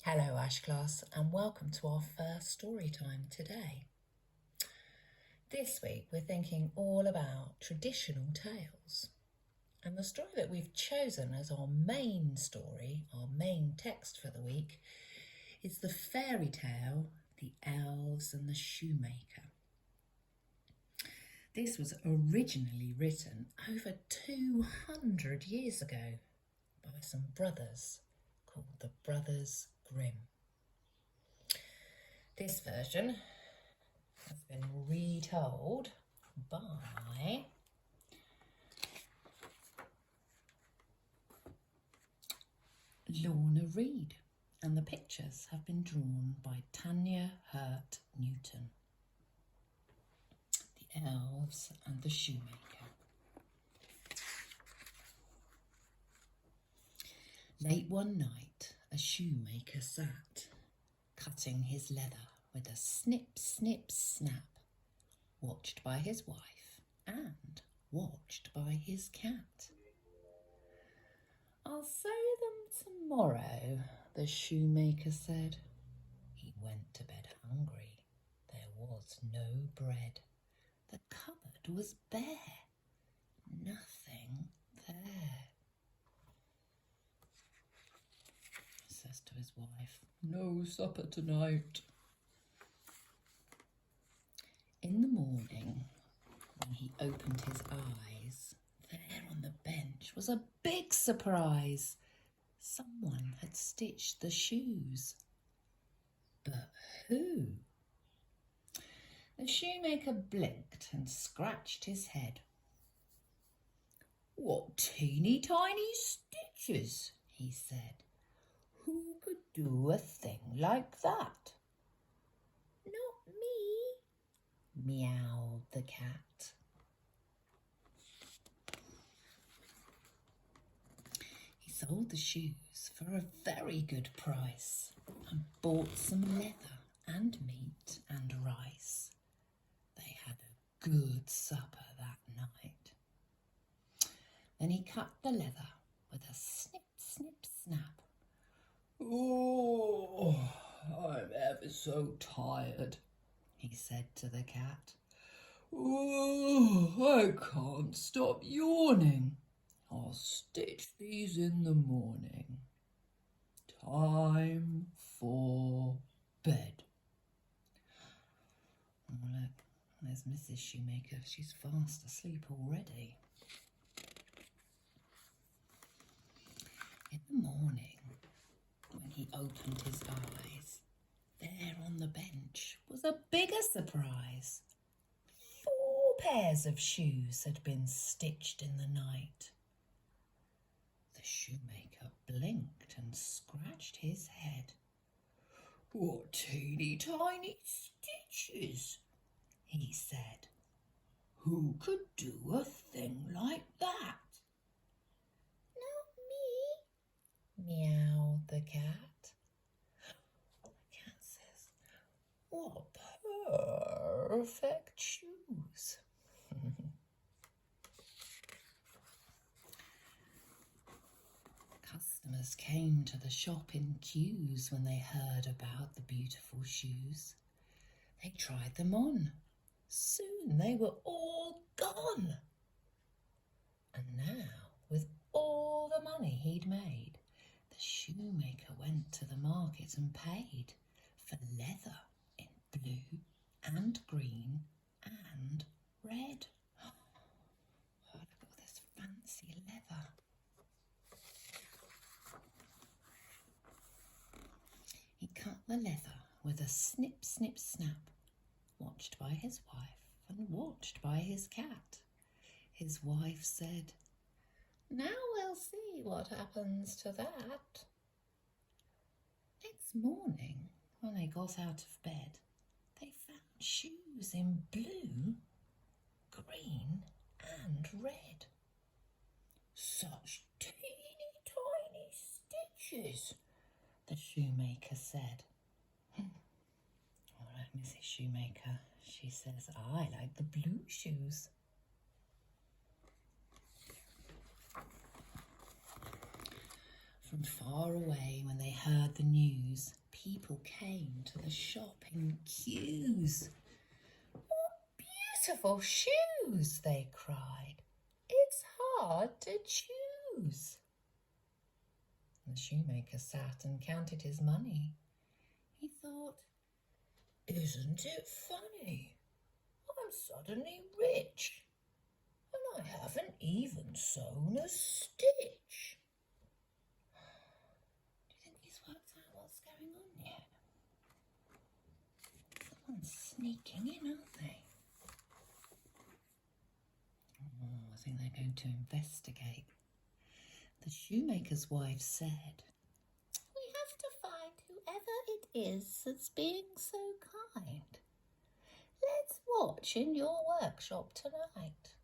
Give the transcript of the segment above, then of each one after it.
Hello Ash class and welcome to our first story time today. This week we're thinking all about traditional tales, and the story that we've chosen as our main story, our main text for the week, is the fairy tale The Elves and the Shoemaker. This was originally written over 200 years ago by some brothers called the Brothers Grimm. This version has been retold by Lorna Read, and the pictures have been drawn by Tanya Hurt Newton. The Elves and the Shoemaker. Late one night, a shoemaker sat, cutting his leather with a snip, snip, snap, watched by his wife and watched by his cat. "I'll sew them tomorrow," the shoemaker said. He went to bed hungry. There was no bread. The cupboard was bare. Nothing there. He says to his wife, "No supper tonight." In the morning, when he opened his eyes, there on the bench was a big surprise. Someone had stitched the shoes. But who? The shoemaker blinked and scratched his head. "What teeny tiny stitches," he said. "Who could do a thing like that?" "Not me," meowed the cat. He sold the shoes for a very good price and bought some leather and meat and rice. They had a good supper that night. Then he cut the leather with a snip, snip, snap. "Oh, I'm ever so tired," he said to the cat. "Oh, I can't stop yawning. I'll stitch these in the morning. Time for bed." Oh, look, there's Mrs. Shoemaker. She's fast asleep already. In the morning, when he opened his eyes, there on the bench was a bigger surprise. 4 pairs of shoes had been stitched in the night. The shoemaker blinked and scratched his head. "What teeny tiny stitches," he said. "Who could do a thing like that?" "Not me," meowed the cat. The cat says, "What perfect shoes." Customers came to the shop in queues when they heard about the beautiful shoes. They tried them on. Soon they were all gone. And now, with all the money he'd made, the shoemaker went to the market and paid for leather in blue and green and red. Oh, look at all this fancy leather. He cut the leather with a snip, snip, snap, watched by his wife and watched by his cat. His wife said, "Now we'll see what happens to that." Next morning, when they got out of bed, they found shoes in blue, green and red. "Such teeny tiny stitches," the shoemaker said. All right, Mrs. Shoemaker, she says, "I like the blue shoes." For From far away, when they heard the news, people came to the shop in queues. "What beautiful shoes!" they cried. "It's hard to choose." The shoemaker sat and counted his money. He thought, "Isn't it funny? I'm suddenly rich, and I haven't even sewn a stitch." Do you think he's worked out what's going on yet? Someone's sneaking in, aren't they? Oh, I think they're going to investigate. The shoemaker's wife said, "We have to find whoever it is that's being so kind. Let's watch in your workshop tonight."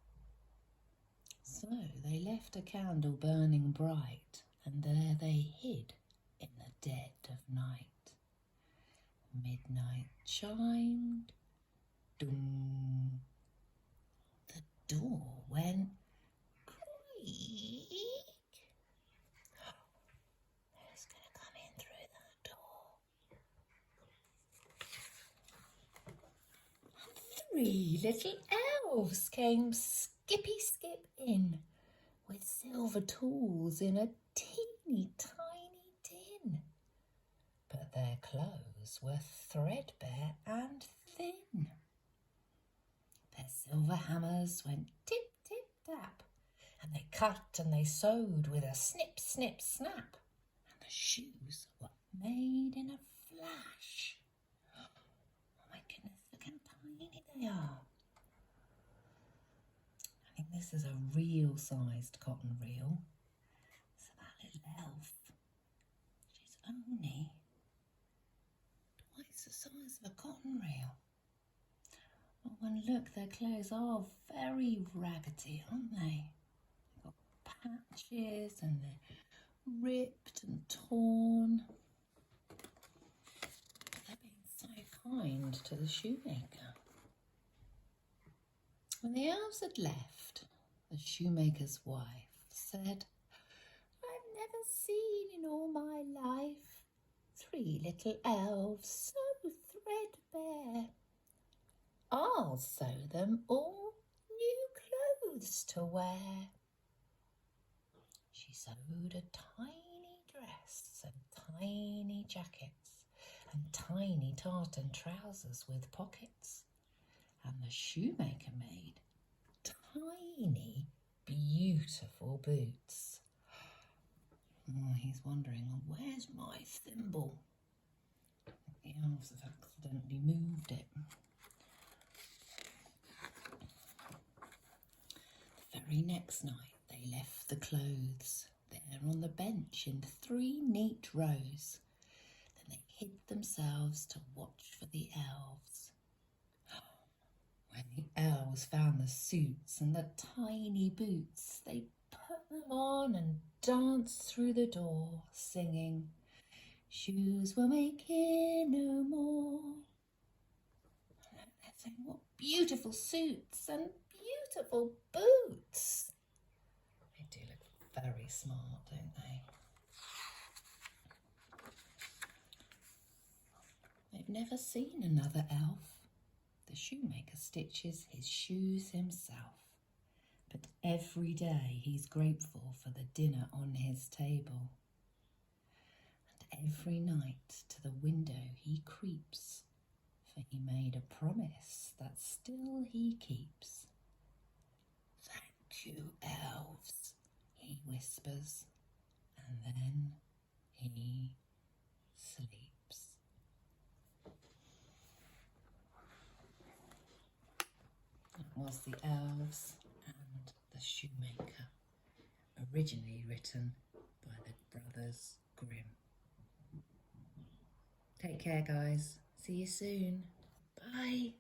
So they left a candle burning bright, and there they hid in the dead of night. Midnight chimed. Doom. The door went creak. Who's going to come in through that door? 3 little elves came skippy skip in with silver tools in a teeny tiny tin. But their clothes were threadbare and thin. Their silver hammers went tip, tip, tap, and they cut and they sewed with a snip, snip, snap. And the shoes were made in a flash. Oh my goodness, look how tiny they are. I think this is a real-sized cotton reel. So that little elf, she's only twice the size of a cotton reel. Oh, and look, their clothes are very raggedy, aren't they? They've got patches and they're ripped and torn. They're being so kind to the shoemaker. When the elves had left, the shoemaker's wife said, "I've never seen in all my life 3 little elves so threadbare. I'll sew them all new clothes to wear." She sewed a tiny dress and tiny jackets and tiny tartan trousers with pockets. And the shoemaker made tiny, beautiful boots. Oh, he's wondering, where's my thimble? The elves have accidentally moved it. The very next night, they left the clothes there on the bench in 3 neat rows. Then they hid themselves to watch for the elves. When the elves found the suits and the tiny boots, they put them on and danced through the door, singing, "Shoes will make here no more." And they're saying, what beautiful suits and beautiful boots. They do look very smart, don't they? They've never seen another elf. The shoemaker stitches his shoes himself, but every day he's grateful for the dinner on his table. And every night to the window he creeps, for he made a promise that still he keeps. "Thank you, elves," he whispers, and then he sleeps. It was The Elves and the Shoemaker, originally written by the Brothers Grimm. Take care, guys. See you soon. Bye.